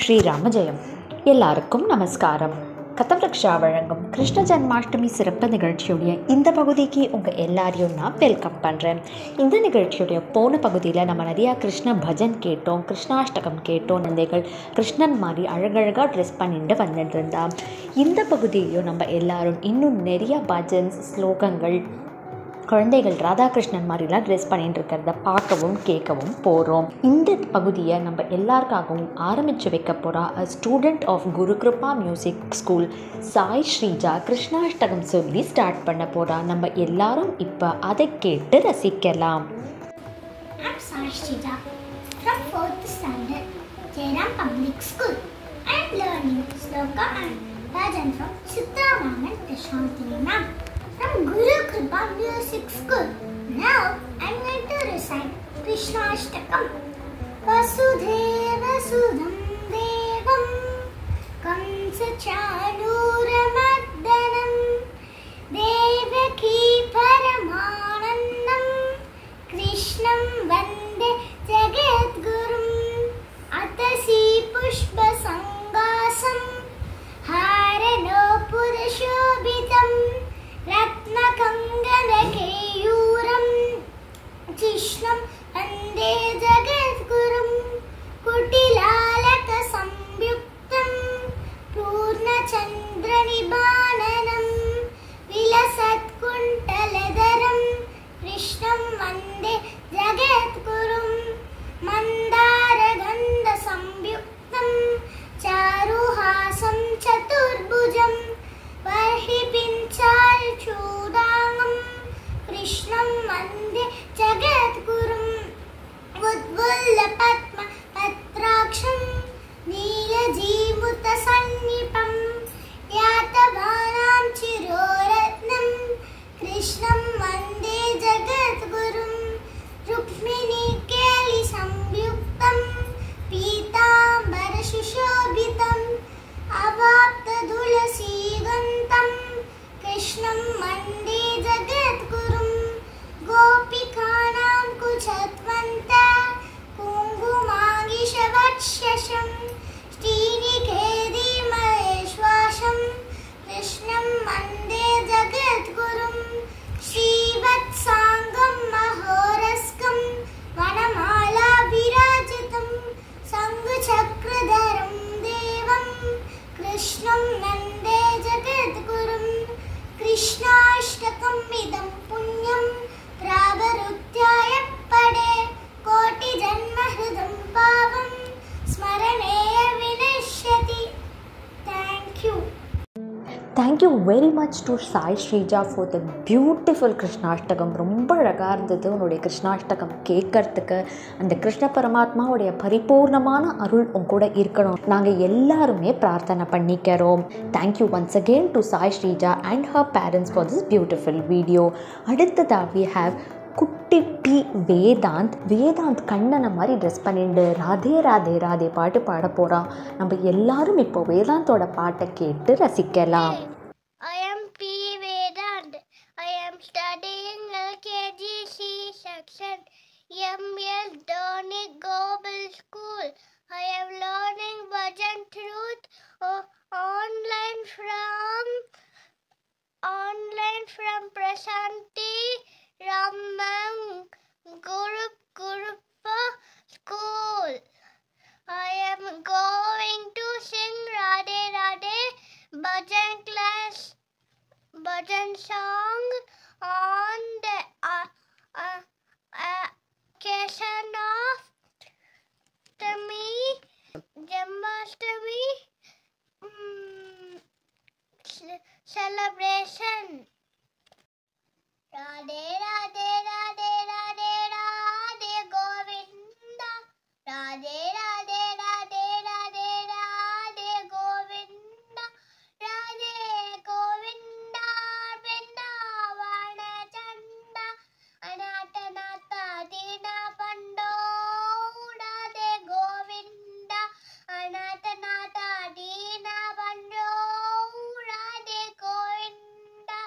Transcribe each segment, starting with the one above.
ஸ்ரீராம ஜெயம். எல்லாருக்கும் நமஸ்காரம். கதவிருக்ஷா வழங்கும் கிருஷ்ண ஜன்மாஷ்டமி சிறப்பு நிகழ்ச்சியுடைய இந்த பகுதிக்கு உங்கள் எல்லாரையும் நான் வெல்கம் பண்ணுறேன். இந்த நிகழ்ச்சியுடைய போன பகுதியில் நம்ம நிறையா கிருஷ்ண பஜன் கேட்டோம், கிருஷ்ணாஷ்டகம் கேட்டோம். குழந்தைகள் கிருஷ்ணன் மாதிரி அழகழகாக ட்ரெஸ் பண்ணிட்டு வந்துட்டு இருந்தா. இந்த பகுதியிலையும் நம்ம எல்லாரும் இன்னும் நிறையா பஜன்ஸ் ஸ்லோகங்கள் குழந்தைகள் ராதாகிருஷ்ணன் மாதிரிலாம் ட்ரெஸ் பண்ணிட்டு இருக்கிறத பார்க்கவும் கேட்கவும் போகிறோம். இந்த பகுதியை நம்ம எல்லாருக்காகவும் ஆரம்பித்து வைக்க போகிறா student of Guru Kripa music school Sai Srija Krishnashtakam சொல்லி ஸ்டார்ட் பண்ண போகிறா. நம்ம எல்லாரும் இப்போ அதை கேட்டு ரசிக்கலாம். I'm Sai Shrija from 4th standard, Jairam Public School. I am learning Sloka and Bhajan from Siddharaman Prashanthini ma'am from Guru Kripa Music School. Now I am going to recite Krishnashtakam. Vasudheva Sudham Devam Kamsa Chanuramardhanam Devaki Paramanandam Krishnam Vande Jagadgurum Atasi Pushpa Sangasam Harano Purashobhitam Ratna Kangana Keyuram Krishnam Vande Jagadgurum Kutilalaka Samyuktam Purna Chandra Nibananam Vilasat Kuntaladaram Krishnam Vande Jagadgurum Mandara Gandha Samyuktam Charuhasam Chaturbhujam Varhi Pinchal Chudangam Krishnam Vande Jagadgurum Udvulla Padma Patraksham Neelajeemuta Sannipam Yatavanam Chiroratnam Krishnam Vande Jagadgurum Rukmini Keli Samyuktam Pitambara Sushobhitam Avapta Tulasi Gantam Krishnam Vande Jagadgurum Gopikanam Kuchatvanta Kungumangishavakshasham Srinikethi Maheshwasham Krishnam Vande Jagadgurum Srivatsangam Mahoraskam Vanamala Virajitam Sangchakradharam Devam Krishnam Vande Jagadgurum Krishnashtakam idam punyam Pravarutyaya pade Koti janma hridam pavam Smaraneya vinashyati. Thank you. Thank you very much to Sai Shrija for the beautiful கிருஷ்ணாஷ்டகம். ரொம்ப அழகாக இருந்தது உன்னுடைய கிருஷ்ணாஷ்டகம் கேட்கறதுக்கு. அந்த கிருஷ்ண பரமாத்மாவுடைய பரிபூர்ணமான அருள் உன் கூட இருக்கணும் நாங்கள் எல்லாருமே பிரார்த்தனை பண்ணிக்கிறோம். Thank you once again to Sai Sreeja and her parents for this beautiful video. அடுத்ததாக வி ஹாவ் குட்டி டி வேதாந்த் கண்ணனை மாதிரி ட்ரெஸ் பண்ணிட்டு ராதே ராதே ராதே பாட்டு பாட போகிறான். நம்ம எல்லாரும் இப்போ வேதாந்தோட பாட்டை கேட்டு ரசிக்கலாம். I am P. Vedant. I am studying LKG C section, ML Dhoni Global School. I am learning Bhajan Truth online from Prashanti Raman Guru Kripa School. I am going to sing Radhe Radhe Bhajan song on the occasion of Janmashtami celebration. Radhe Radhe Radhe Radhe Radhe Govinda Radhe Radhe Radhe Radhe Radhe Govinda Radhe Govinda Vrindavana Chanda Anata Nata Dina Pando Radhe Govinda Anata Nata Dina Pando Radhe Govinda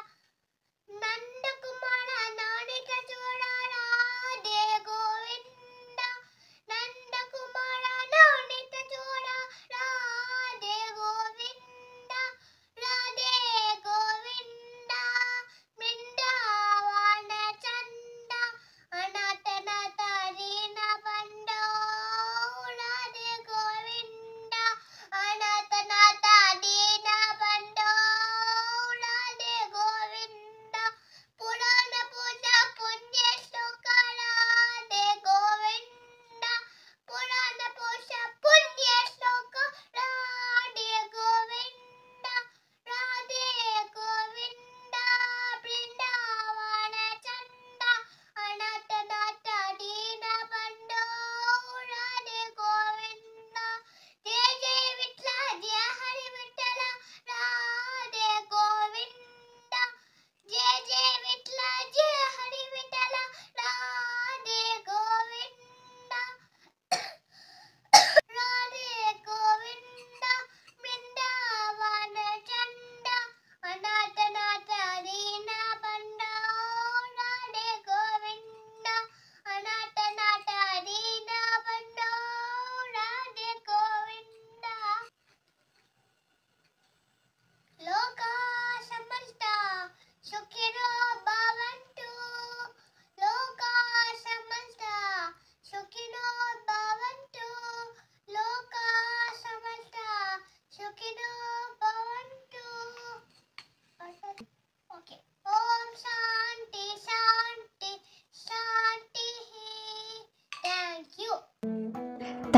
Nanda Kumara Nanika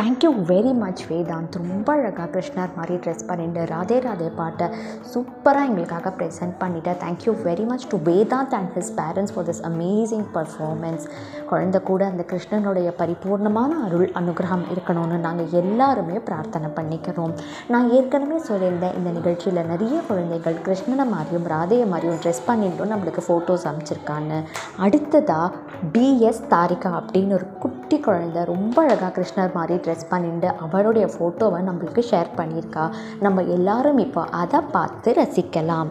thank you very much Vedant. ரொம்ப அழகாக கிருஷ்ணர் மாதிரி dress பண்ணிட்டு ராதே ராதே பாட்டை சூப்பராக எங்களுக்காக present பண்ணிட்டேன். Thank you very much to Vedant and his parents for this amazing performance. குழந்தை கூட அந்த கிருஷ்ணனுடைய பரிபூர்ணமான அருள் அனுகிரகம் இருக்கணும்னு நாங்கள் எல்லாருமே பிரார்த்தனை பண்ணிக்கிறோம். நான் ஏற்கனவே சொல்லியிருந்தேன், இந்த நிகழ்ச்சியில் நிறைய குழந்தைகள் கிருஷ்ணனை மாதிரியும் ராதையை மாதிரியும் ட்ரெஸ் பண்ணிட்டும் நம்மளுக்கு ஃபோட்டோஸ் அமைச்சிருக்கான்னு. அடுத்ததாக பிஎஸ் தாரிகா அப்படின்னு ஒரு குட்டி குழந்தை ரொம்ப அழகாக கிருஷ்ணர் மாதிரி ட்ரெஸ் பண்ணிட்டு அவருடைய ஃபோட்டோவை நம்மளுக்கு ஷேர் பண்ணியிருக்கா. நம்ம எல்லாரும் இப்போ அதை பார்த்து ரசிக்கலாம்.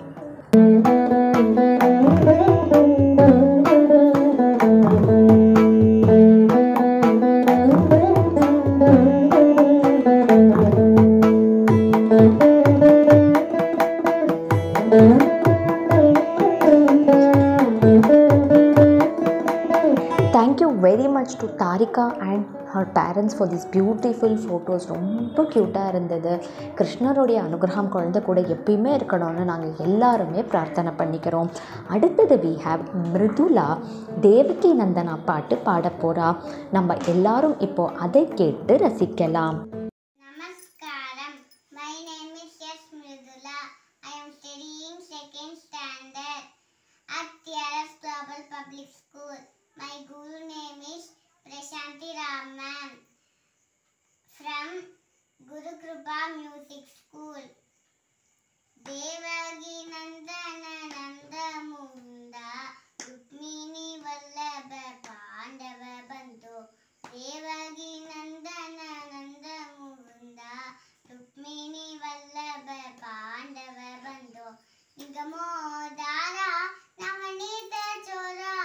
Thank you very much to Tarika and her parents for these beautiful photos. ரொம்ப க்யூட்டாக இருந்தது. கிருஷ்ணருடைய அனுகிரகம் குழந்தை கூட எப்பயுமே இருக்கணும்னு நாங்கள் எல்லாருமே பிரார்த்தனை பண்ணிக்கிறோம். அடுத்தது we have மிருதுலா தேவகி நந்தனா பாட்டு பாட போகிறா. நம்ம எல்லாரும் இப்போ அதை கேட்டு ரசிக்கலாம். Namaskaram. My name is S. Mridula. I am studying second standard at TRS Global Public School. My guru name is Prashanti Raman from Guru Kripa Music School. Devagi Nandana Nanda Munda Rukmini Vallabha Pandava Bandhu. Devagi Nandana Nanda Munda Rukmini Vallabha Pandava Bandhu. Nigamo Dara Navanita Chora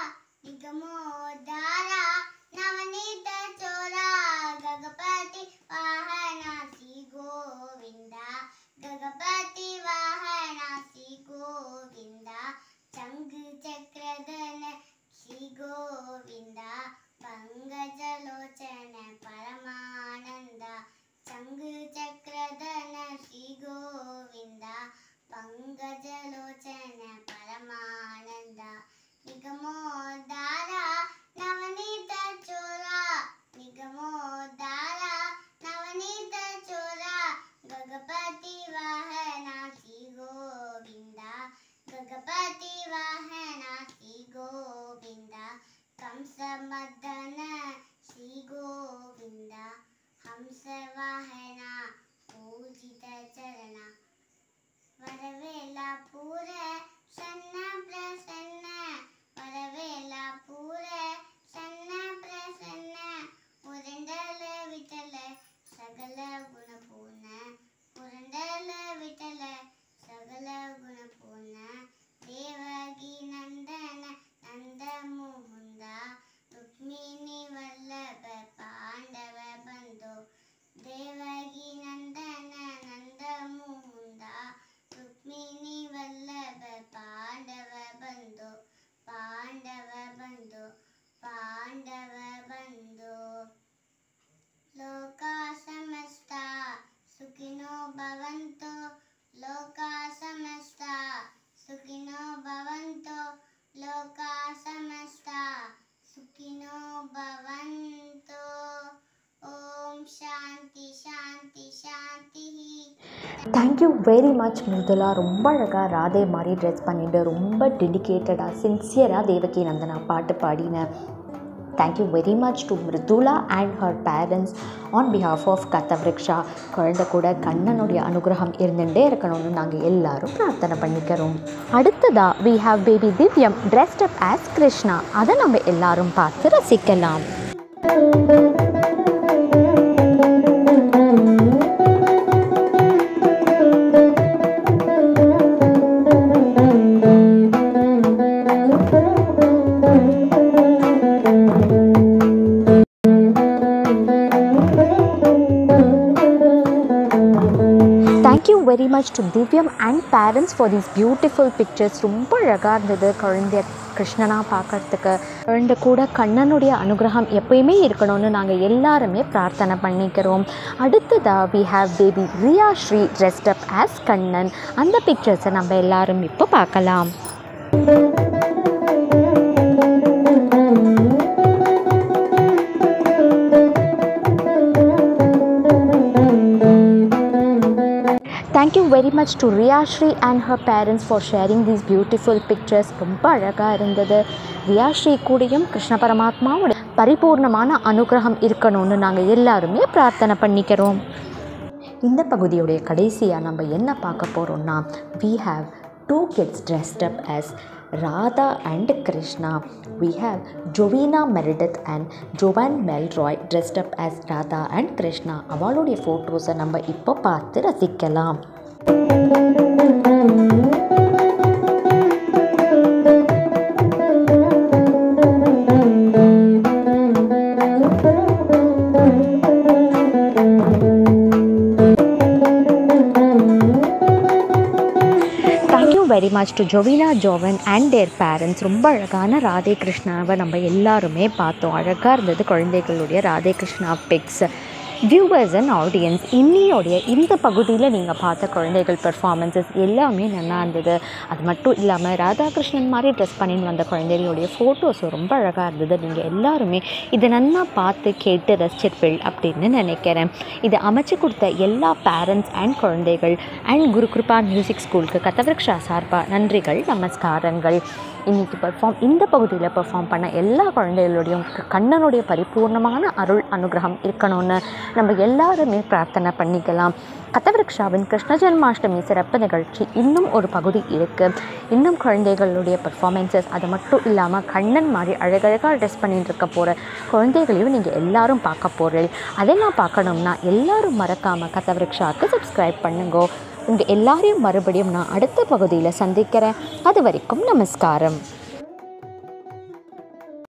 Nigamo Dara Navanita Chora Gagapati Vahana Si Govinda Gagapati Vahana Si Govinda Changu Chakradana Si Govinda Pangajalochana Paramananda Changu Chakradana Si Govinda Pangajalochana Paramananda Nigamo Dara Navanita Chora Nigamo Dara Navanita Chora Gagapati Vahana Si Govinda Gagapati Vahana Si Govinda Kamsa Madana Si Govinda Hamsa Vahana Pujita Charana Varavela Pura Sanna Prasanna Varavela Pura Sanna Prasanna Purandala Vitala Sagala Gunapuna Purandala Vitala Sagala Gunapuna Devagi Nandana Nanda Munda Rukmini Vallabha Pandava Bandhu Devagi Nandana Nanda Munda Rukmini Vallabha Pandava Bandhu Pandava Bandhu Pandava Bandhu Loka Samasta Sukhino Bhavantu Loka Samasta Sukhino Bhavantu Loka Samasta Sukhino Bhavantu Om Shanti Shanti Shanti. Thank you very much Mridula. ரொம்ப அழகாக ராதே மாதிரி dress பண்ணிட்டு ரொம்ப டெடிக்கேட்டடாக சின்சியராக தேவகி நந்தனா பாட்டு பாடினேன். Thank you very much to Mridula and her parents on behalf of Kathavriksha. குழந்தை கூட கண்ணனுடைய அனுகிரகம் இருந்துகிட்டே இருக்கணும்னு நாங்கள் எல்லாரும் பிரார்த்தனை பண்ணிக்கிறோம். அடுத்ததாக we have baby Divyam dressed up as Krishna. அதை நம்ம எல்லாரும் பார்த்து ரசிக்கலாம். Very much to Divyam and parents for these beautiful pictures. ரொம்ப அழகாக இருந்தது குழந்தைய கிருஷ்ணனாக பார்க்குறதுக்கு. குழந்தை கூட கண்ணனுடைய அனுகிரகம் எப்பயுமே இருக்கணும்னு நாங்கள் எல்லாருமே பிரார்த்தனை பண்ணிக்கிறோம். அடுத்ததாக we have baby Riya Sri dressed up as Kannan. அந்த பிக்சர்ஸை நம்ம எல்லாரும் இப்போ பார்க்கலாம். Thank you very much to Riyasri and her parents for sharing these beautiful pictures. ரொம்ப அழகாக இருந்தது. ரியாஸ்ரீ கூடயும் கிருஷ்ண பரமாத்மாவோட பரிபூர்ணமான அனுகிரகம் இருக்கணும்னு நாங்கள் எல்லாருமே பிரார்த்தனை பண்ணிக்கிறோம். இந்த பகுதியுடைய கடைசியாக நம்ம என்ன பார்க்க போகிறோம்னா, we have 2 kids dressed up as Radha and Krishna. We have Jovina Meredith and Jovan Melroy dressed up as Radha and Krishna. அவளுடைய ஃபோட்டோஸை நம்ம இப்போ பார்த்து ரசிக்கலாம். Very much to Jovina Jovan and their parents. ரொம்ப அழகான ராதே கிருஷ்ணாவை நம்ம எல்லாருமே பார்த்தோம். அழகாக இருந்தது குழந்தைகளுடைய Radhe Krishna pics. Viewers and audience, இன்னையோடைய இந்த பகுதியில் நீங்கள் பார்த்த குழந்தைகள் பெர்ஃபார்மன்ஸஸ் எல்லாமே நல்லா இருந்தது. அது மட்டும் இல்லாமல் ராதாகிருஷ்ணன் மாதிரி ட்ரெஸ் பண்ணின்னு வந்த குழந்தைகளுடைய ஃபோட்டோஸும் ரொம்ப அழகாக இருந்தது. நீங்கள் எல்லாருமே இதை நல்லா பார்த்து கேட்டு ரசிச்சிருப்பீள் அப்படின்னு நினைக்கிறேன். இதை அமைச்சு கொடுத்த எல்லா பேரண்ட்ஸ் அண்ட் குழந்தைகள் அண்ட் குரு கிருபா மியூசிக் ஸ்கூலுக்கு கதவிருக்ஷா சார்பாக நன்றிகள், நமஸ்காரங்கள். இன்றைக்கி இந்த பகுதியில் பெர்ஃபார்ம் பண்ண எல்லா குழந்தைகளுடையும் கண்ணனுடைய பரிபூர்ணமான அருள் அனுகிரகம் இருக்கணும்னு நம்ம எல்லாருமே பிரார்த்தனை பண்ணிக்கலாம். கதவிருக்ஷாவின் கிருஷ்ண ஜென்மாஷ்டமி சிறப்பு நிகழ்ச்சி இன்னும் ஒரு பகுதி இருக்குது. இன்னும் குழந்தைகளுடைய பெர்ஃபார்மன்ஸஸ், அது மட்டும் இல்லாமல் கண்ணன் மாதிரி அழகழகாக ட்ரெஸ் பண்ணிட்டு இருக்க போகிற குழந்தைகளையும் நீங்கள் எல்லாரும் பார்க்க போகிறீர்கள். அதெல்லாம் பார்க்கணும்னா எல்லாரும் மறக்காமல் கதவிருக்ஷாவுக்கு சப்ஸ்கிரைப் பண்ணுங்க. உங்கள் எல்லாரையும் மறுபடியும் நான் அடுத்த பகுதியில் சந்திக்கிறேன். அது வரைக்கும் நமஸ்காரம்.